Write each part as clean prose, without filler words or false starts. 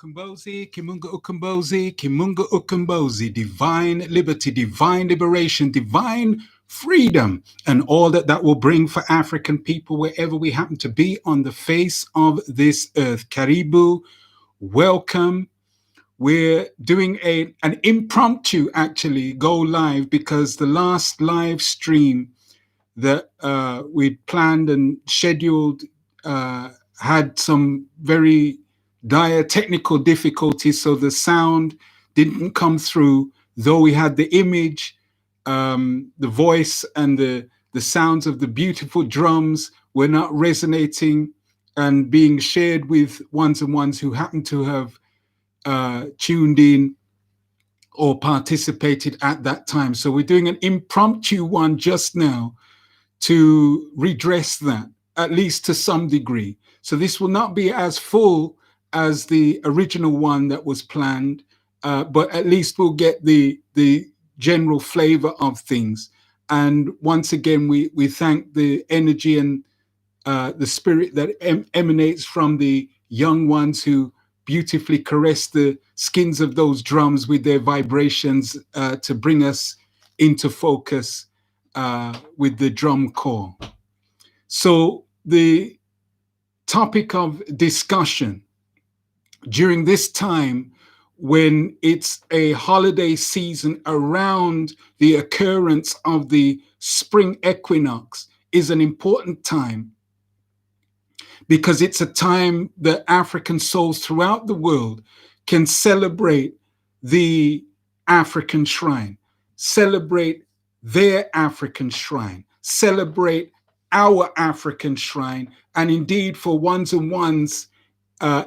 Ukombozi, Kimunga Ukombozi, divine liberty, divine liberation, divine freedom, and all that that will bring for African people wherever we happen to be on the face of this earth. Karibu, welcome. We're doing an impromptu actually go live because the last live stream that we'd planned and scheduled had some very dire technical difficulties, so the sound didn't come through, though we had the image, the voice, and the sounds of the beautiful drums were not resonating and being shared with ones and ones who happen to have tuned in or participated at that time. So we're doing an impromptu one just now to redress that, at least to some degree. So this will not be as full as the original one that was planned, but at least we'll get the general flavor of things. And once again, we thank the energy and the spirit that emanates from the young ones who beautifully caress the skins of those drums with their vibrations to bring us into focus with the drum corps. So the topic of discussion during this time, when it's a holiday season around the occurrence of the spring equinox, is an important time because it's a time that African souls throughout the world can celebrate the African shrine, celebrate their African shrine, celebrate our African shrine, and indeed for ones and ones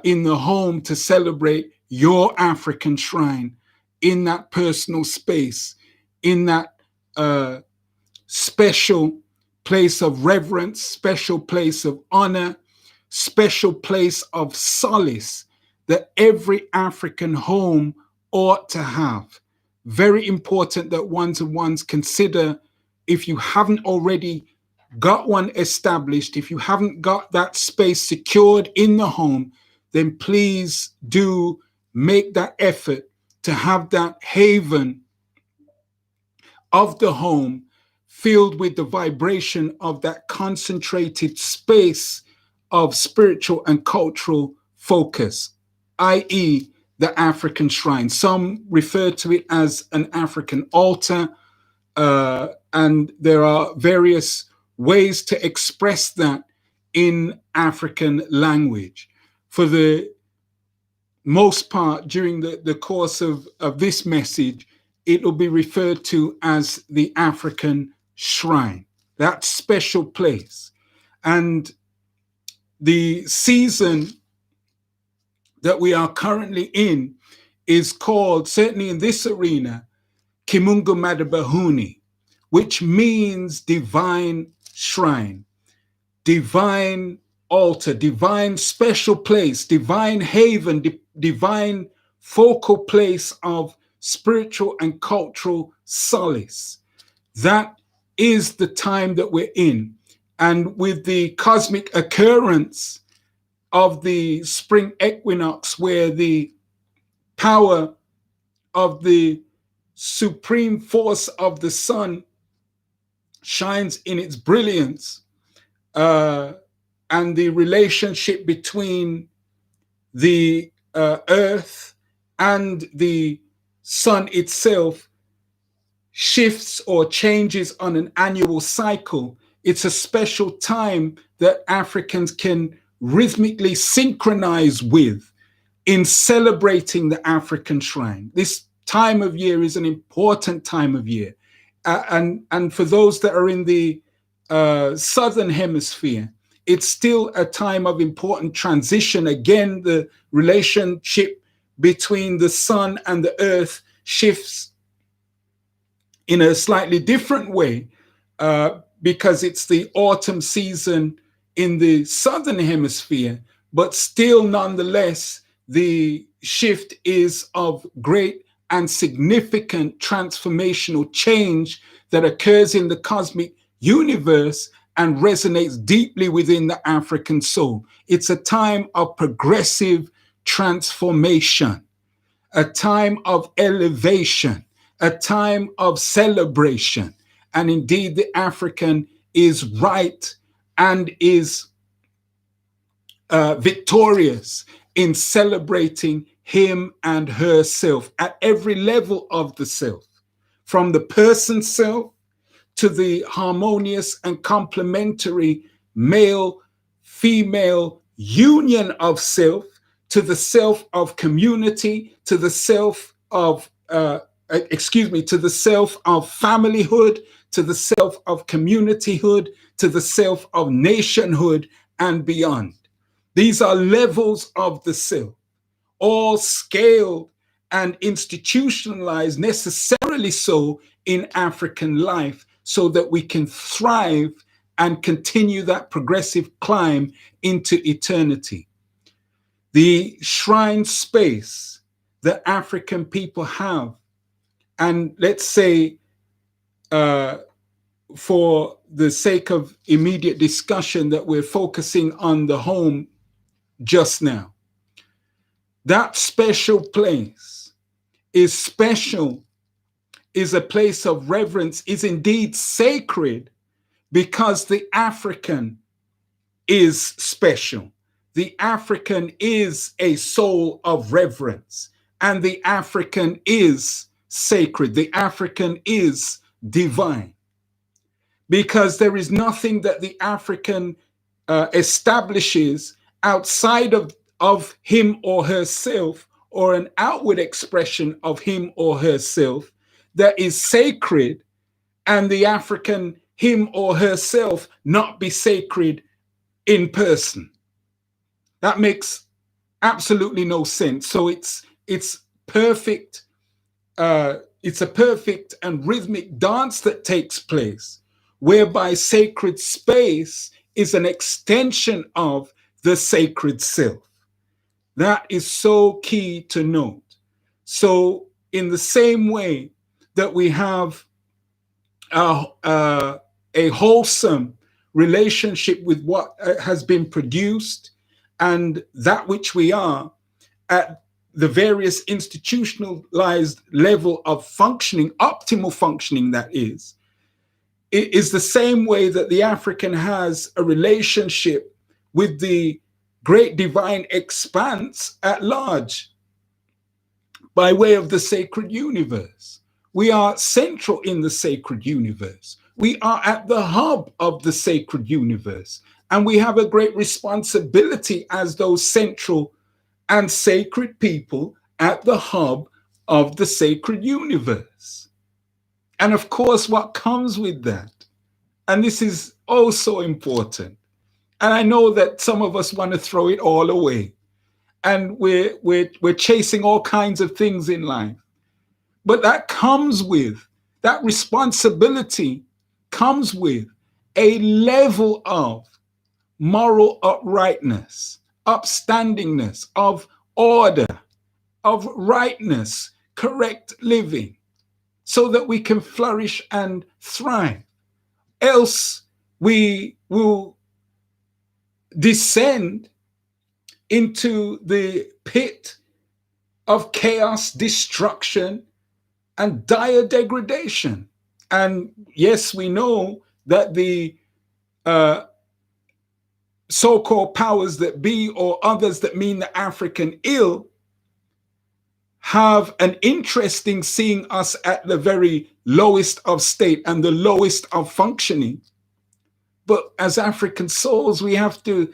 in the home to celebrate your African shrine in that personal space, in that special place of reverence, special place of honor, special place of solace that every African home ought to have. Very important that ones and ones consider, if you haven't already got one established, if you haven't got that space secured in the home, then please do make that effort to have that haven of the home filled with the vibration of that concentrated space of spiritual and cultural focus, i.e. the African shrine. Some refer to it as an African altar, and there are various ways to express that in African language. For the most part, during the course of this message, it will be referred to as the African shrine, that special place. And the season that we are currently in is called, certainly in this arena, Kimungu Madabahuni, which means divine shrine, divine altar, divine special place, divine haven, divine focal place of spiritual and cultural solace. That is the time that we're in. And with the cosmic occurrence of the spring equinox, where the power of the supreme force of the sun shines in its brilliance, and the relationship between the earth and the sun itself shifts or changes on an annual cycle. It's a special time that Africans can rhythmically synchronize with in celebrating the African shrine. This time of year is an important time of year. And for those that are in the southern hemisphere, it's still a time of important transition. Again, the relationship between the sun and the earth shifts in a slightly different way because it's the autumn season in the southern hemisphere, but still nonetheless, the shift is of great and significant transformational change that occurs in the cosmic universe and resonates deeply within the African soul. It's a time of progressive transformation, a time of elevation, a time of celebration. And indeed, the African is right and is victorious in celebrating him and herself at every level of the self, from the person self to the harmonious and complementary male female union of self, to the self of community, to the self of to the self of familyhood, to the self of communityhood, to the self of nationhood and beyond. These are levels of the self, all scaled and institutionalized, necessarily so, in African life, so that we can thrive and continue that progressive climb into eternity. The shrine space that African people have, and let's say, for the sake of immediate discussion, that we're focusing on the home just now. That special place is special, is a place of reverence, is indeed sacred, because the African is special. The African is a soul of reverence, and the African is sacred. The African is divine, because there is nothing that the African establishes outside of him or herself, or an outward expression of him or herself, that is sacred, and the African, him or herself, not be sacred in person. That makes absolutely no sense. So it's perfect. It's a perfect and rhythmic dance that takes place, whereby sacred space is an extension of the sacred self. That is so key to note. So in the same way that we have a wholesome relationship with what has been produced and that which we are at the various institutionalized level of functioning, optimal functioning, that is, it is the same way that the African has a relationship with the great divine expanse at large by way of the sacred universe. We are central in the sacred universe. We are at the hub of the sacred universe. And we have a great responsibility as those central and sacred people at the hub of the sacred universe. And of course, what comes with that, and this is oh so important, and I know that some of us want to throw it all away, and we're chasing all kinds of things in life. But that comes with, that responsibility comes with a level of moral uprightness, upstandingness, of order, of rightness, correct living, so that we can flourish and thrive. Else we will descend into the pit of chaos, destruction, and dire degradation. And yes, we know that the so-called powers that be, or others that mean the African ill, have an interest in seeing us at the very lowest of state and the lowest of functioning. But as African souls, we have to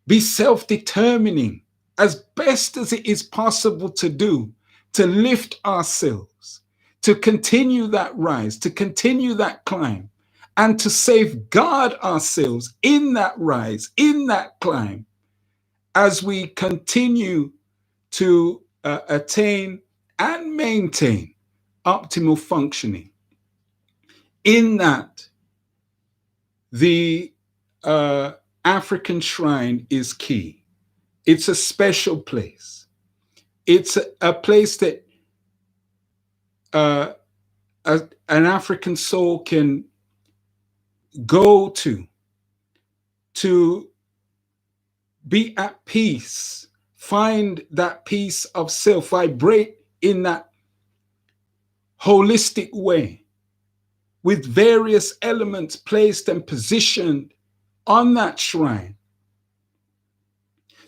be self-determining as best as it is possible to do, to lift ourselves, to continue that rise, to continue that climb, and to safeguard ourselves in that rise, in that climb, as we continue to attain and maintain optimal functioning. In that, the African shrine is key. It's a special place. It's a place that an African soul can go to be at peace find that piece of self, vibrate in that holistic way, with various elements placed and positioned on that shrine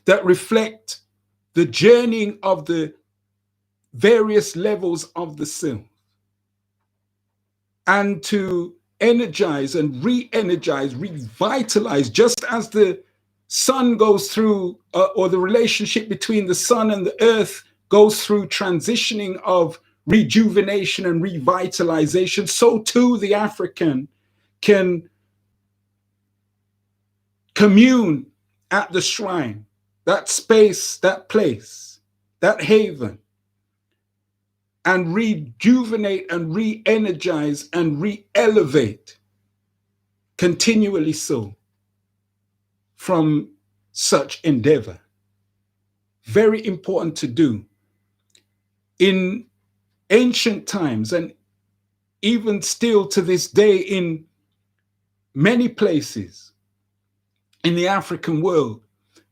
that reflect the journeying of the various levels of the self, and to energize and re-energize, revitalize, just as the sun goes through, or the relationship between the sun and the earth goes through transitioning of rejuvenation and revitalization, so too the African can commune at the shrine, that space, that place, that haven, and rejuvenate and re-energize and re-elevate continually so from such endeavor. Very important to do. In ancient times, and even still to this day in many places in the African world,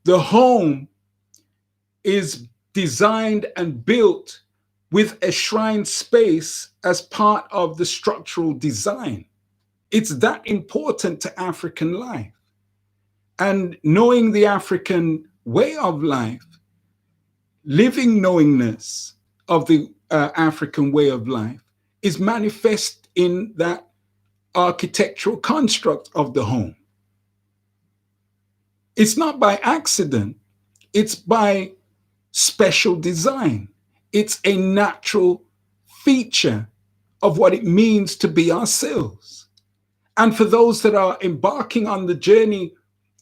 the home is designed and built with a shrine space as part of the structural design. It's that important to African life. And knowing the African way of life, living knowingness of the African way of life, is manifest in that architectural construct of the home. It's not by accident, it's by special design. It's a natural feature of what it means to be ourselves. And for those that are embarking on the journey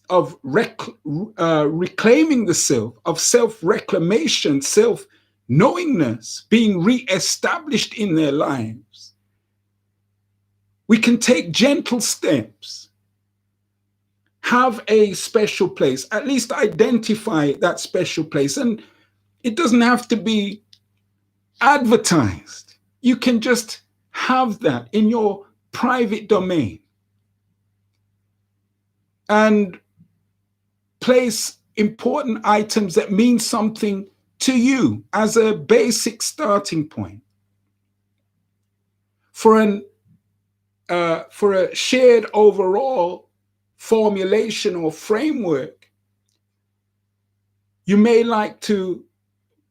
of reclaiming the self, of self-reclamation, self-knowingness, being re-established in their lives, we can take gentle steps, have a special place, at least identify that special place. And it doesn't have to be advertised. You can just have that in your private domain and place important items that mean something to you as a basic starting point. For a shared overall formulation or framework, you may like to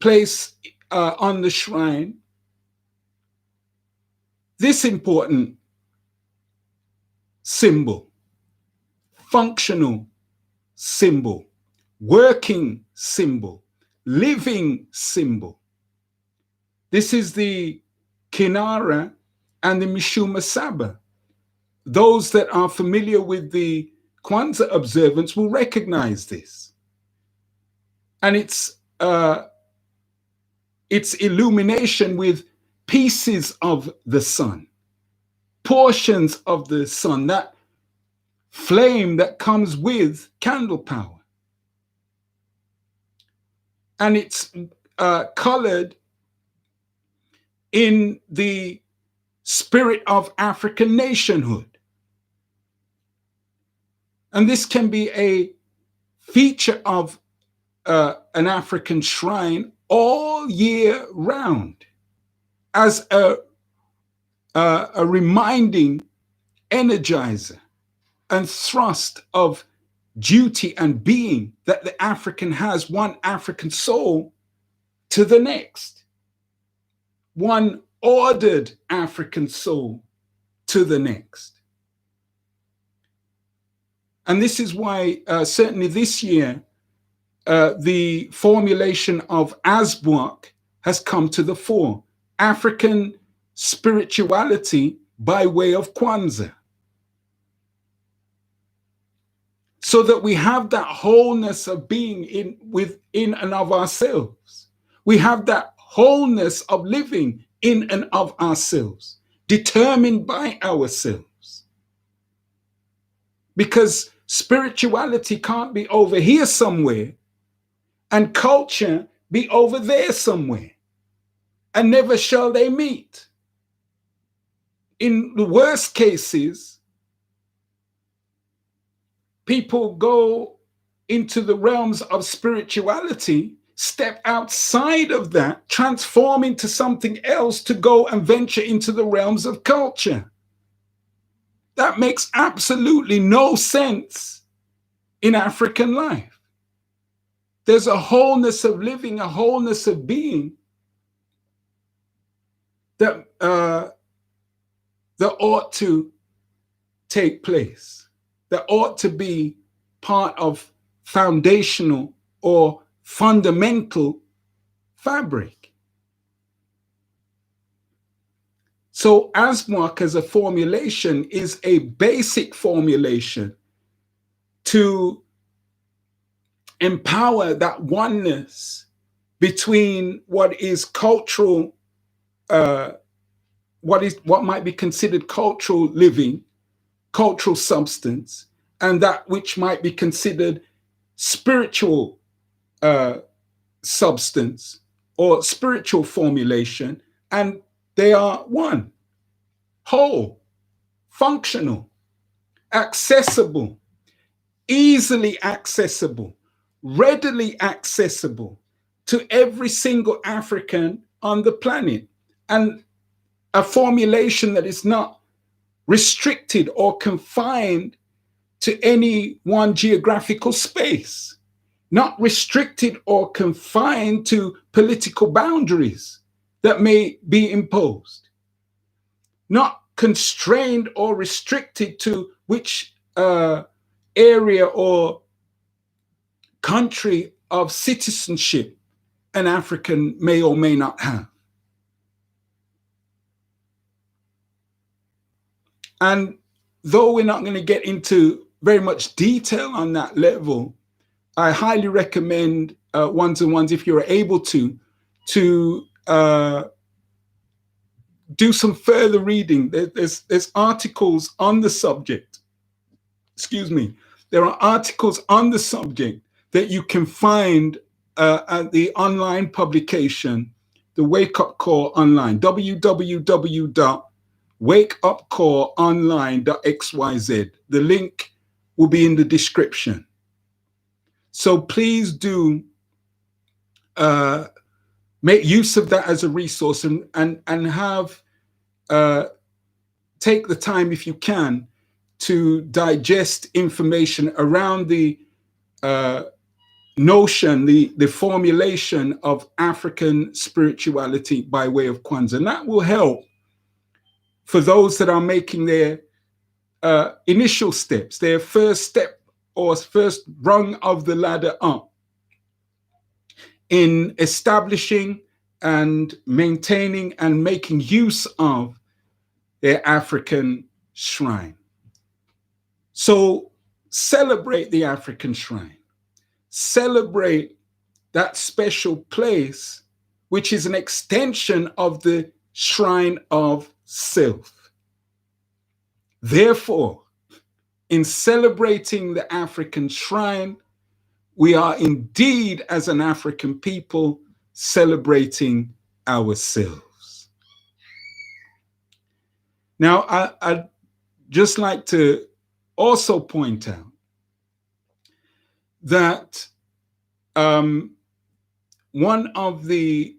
place on the shrine this important symbol, functional symbol, working symbol, living symbol. This is the Kinara and the Mishuma Saba. Those that are familiar with the Kwanzaa observance will recognize this. And it's illumination with pieces of the sun, portions of the sun, that flame that comes with candle power. And it's colored in the spirit of African nationhood. And this can be a feature of an African shrine all year round, as a reminding energizer and thrust of duty and being that the African has, one African soul to the next, one ordered African soul to the next. And this is why certainly this year, the formulation of Asbuak has come to the fore. African spirituality by way of Kwanzaa. So that we have that wholeness of being within and of ourselves. We have that wholeness of living in and of ourselves, determined by ourselves. Because spirituality can't be over here somewhere and culture be over there somewhere, and never shall they meet. In the worst cases, people go into the realms of spirituality step outside of that, transform into something else to go and venture into the realms of culture. That makes absolutely no sense in African life. There's a wholeness of living, a wholeness of being that that ought to take place, that ought to be part of foundational or fundamental fabric. So ASMARC as a formulation is a basic formulation to empower that oneness between what is cultural, what might be considered cultural living, cultural substance, and that which might be considered spiritual substance or spiritual formulation, and they are one, whole, functional, accessible, easily accessible, readily accessible to every single African on the planet, and a formulation that is not restricted or confined to any one geographical space, not restricted or confined to political boundaries that may be imposed, not constrained or restricted to which area or country of citizenship an African may or may not have. And though we're not going to get into very much detail on that level, I highly recommend one-to-ones, if you're able to do some further reading. There's articles on the subject. Excuse me. There are articles on the subject that you can find at the online publication, the Wake Up Call Online, www.wakeupcallonline.xyz. The link will be in the description. So please do make use of that as a resource, and have take the time, if you can, to digest information around the notion, the formulation of African spirituality by way of Kwanzaa. And that will help for those that are making their initial steps, their first step or first rung of the ladder up in establishing and maintaining and making use of their African shrine. So celebrate the African shrine. Celebrate that special place, which is an extension of the shrine of self. Therefore, in celebrating the African shrine, we are indeed, as an African people, celebrating ourselves. Now, I'd just like to also point out that one of the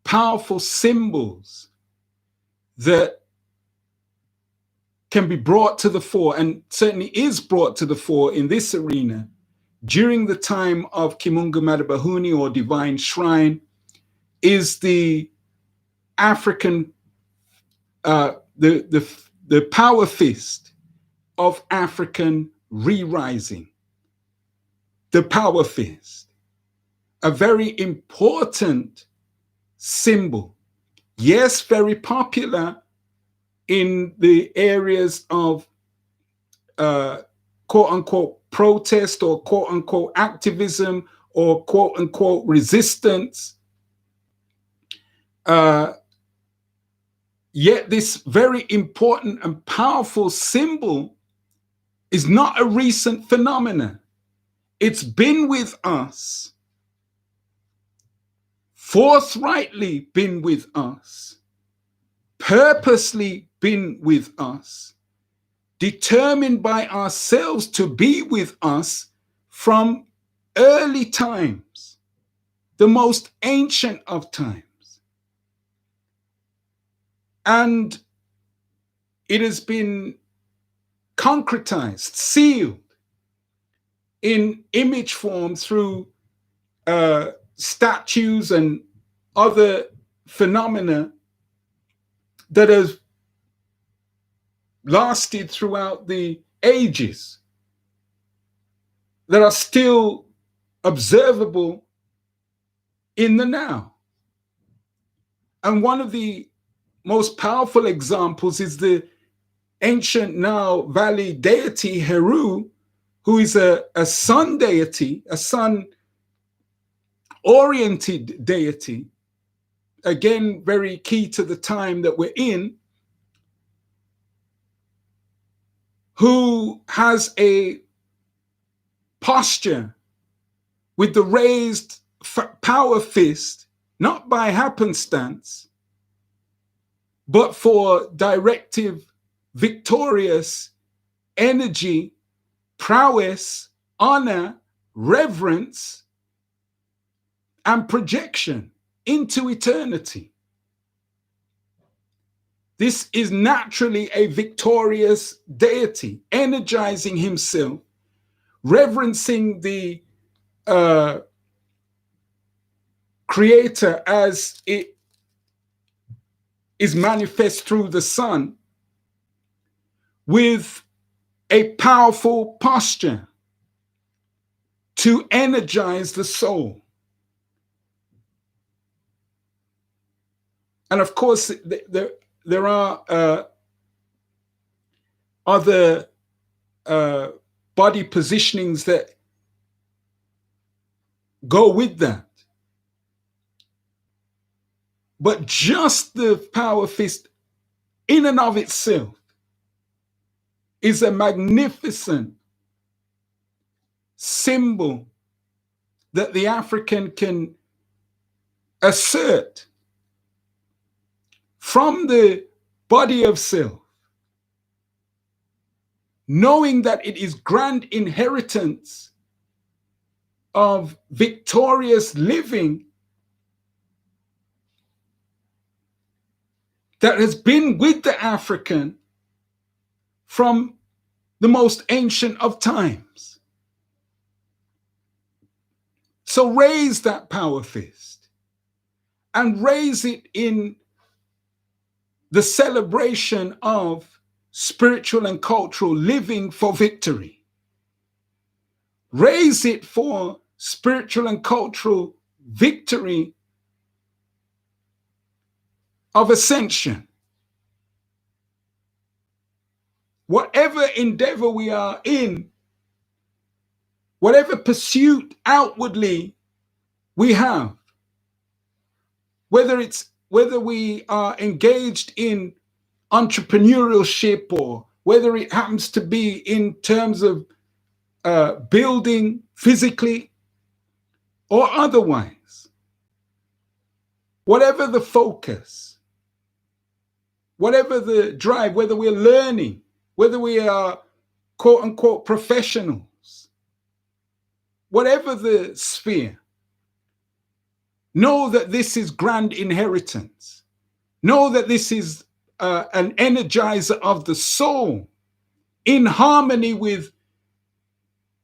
powerful symbols that can be brought to the fore, and certainly is brought to the fore in this arena during the time of Kimungu Madabahuni, or divine shrine, is the African, the power fist of African re-rising. The power fist, a very important symbol. Yes, very popular in the areas of quote unquote protest, or quote unquote activism, or quote unquote resistance. Yet this very important and powerful symbol is not a recent phenomenon. It's been with us, forthrightly been with us, purposely been with us, determined by ourselves to be with us from early times. the most ancient of times. And it has been concretized, sealed in image form through statues and other phenomena that have lasted throughout the ages, that are still observable in the now. And one of the most powerful examples is the ancient Nile Valley deity Heru, who is a sun deity, a sun-oriented deity, again, very key to the time that we're in, who has a posture with the raised power fist, not by happenstance, but for directive, victorious energy, prowess, honor, reverence, and projection into eternity. This is naturally a victorious deity, energizing himself, reverencing the creator as it is manifest through the sun, with a powerful posture to energize the soul. And of course, there are other body positionings that go with that. But just the power fist in and of itself is a magnificent symbol that the African can assert from the body of self, knowing that it is grand inheritance of victorious living that has been with the African from the most ancient of times. So raise that power fist and raise it in the celebration of spiritual and cultural living for victory. Raise it for spiritual and cultural victory of ascension. Whatever endeavor we are in, whatever pursuit outwardly we have, whether we are engaged in entrepreneurship or whether it happens to be in terms of building physically or otherwise, whatever the focus, whatever the drive, whether we're learning, whether we are quote unquote professionals, whatever the sphere, know that this is grand inheritance. Know that this is an energizer of the soul in harmony with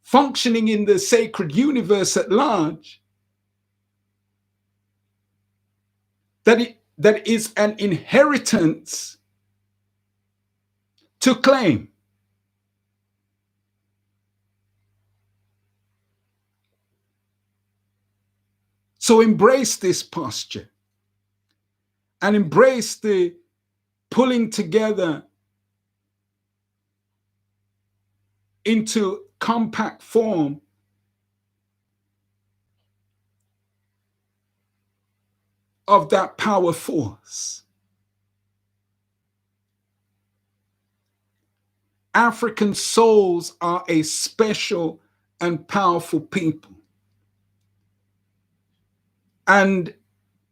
functioning in the sacred universe at large, that is an inheritance to claim. So embrace this posture and embrace the pulling together into compact form of that power force. African souls are a special and powerful people. And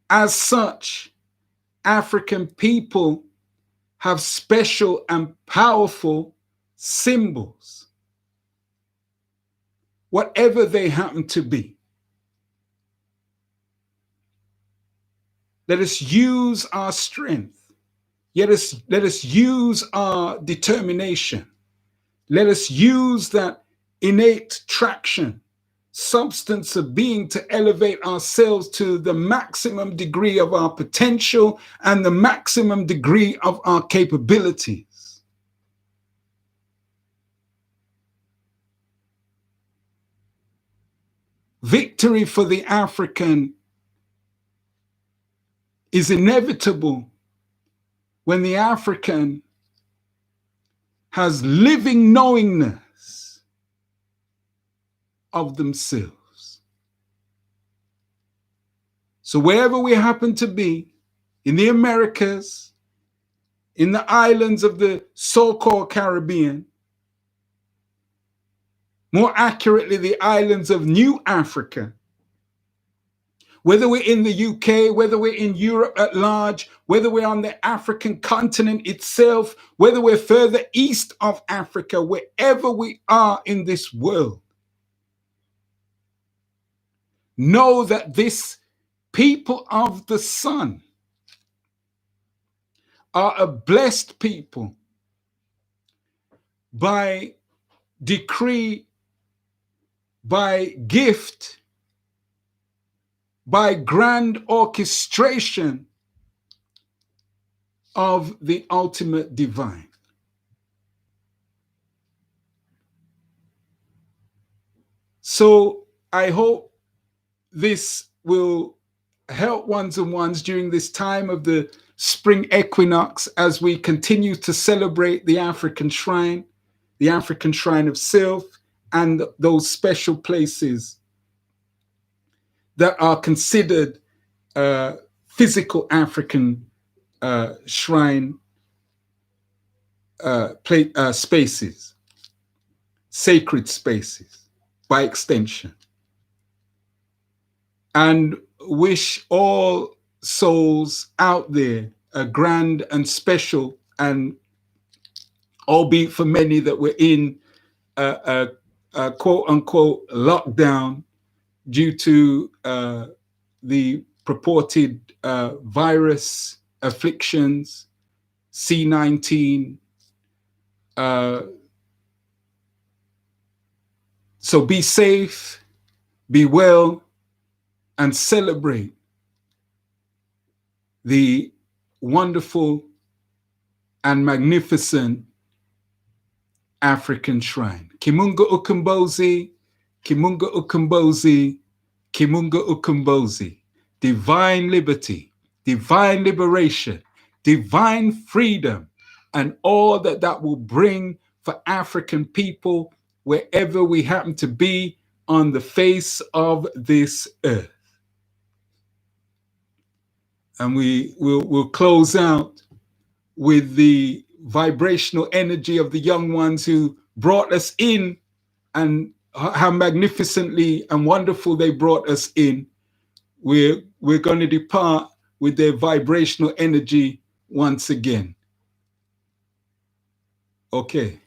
as such, African people have special and powerful symbols, whatever they happen to be. Let us use our strength. Let us use our determination. Let us use that innate traction, substance of being to elevate ourselves to the maximum degree of our potential and the maximum degree of our capabilities. Victory for the African is inevitable when the African has living knowingness of themselves. So wherever we happen to be, in the Americas, in the islands of the so-called Caribbean, more accurately, the islands of New Africa, whether we're in the UK, whether we're in Europe at large, whether we're on the African continent itself, whether we're further east of Africa, wherever we are in this world, know that this people of the sun are a blessed people by decree, by gift, by grand orchestration of the ultimate divine. So I hope this will help ones and ones during this time of the spring equinox as we continue to celebrate the African shrine of self, and those special places that are considered physical African shrine spaces, sacred spaces by extension. And wish all souls out there a grand and special, and albeit for many that we're in a quote unquote lockdown due to the purported virus afflictions, C-19. So be safe, be well, and celebrate the wonderful and magnificent African shrine. Kimunga Ukombozi, Kimunga Ukombozi, Kimunga Ukombozi. Divine liberty, divine liberation, divine freedom, and all that that will bring for African people wherever we happen to be on the face of this earth. And we'll close out with the vibrational energy of the young ones who brought us in, and how magnificently and wonderful they brought us in. We're going to depart with their vibrational energy once again. Okay.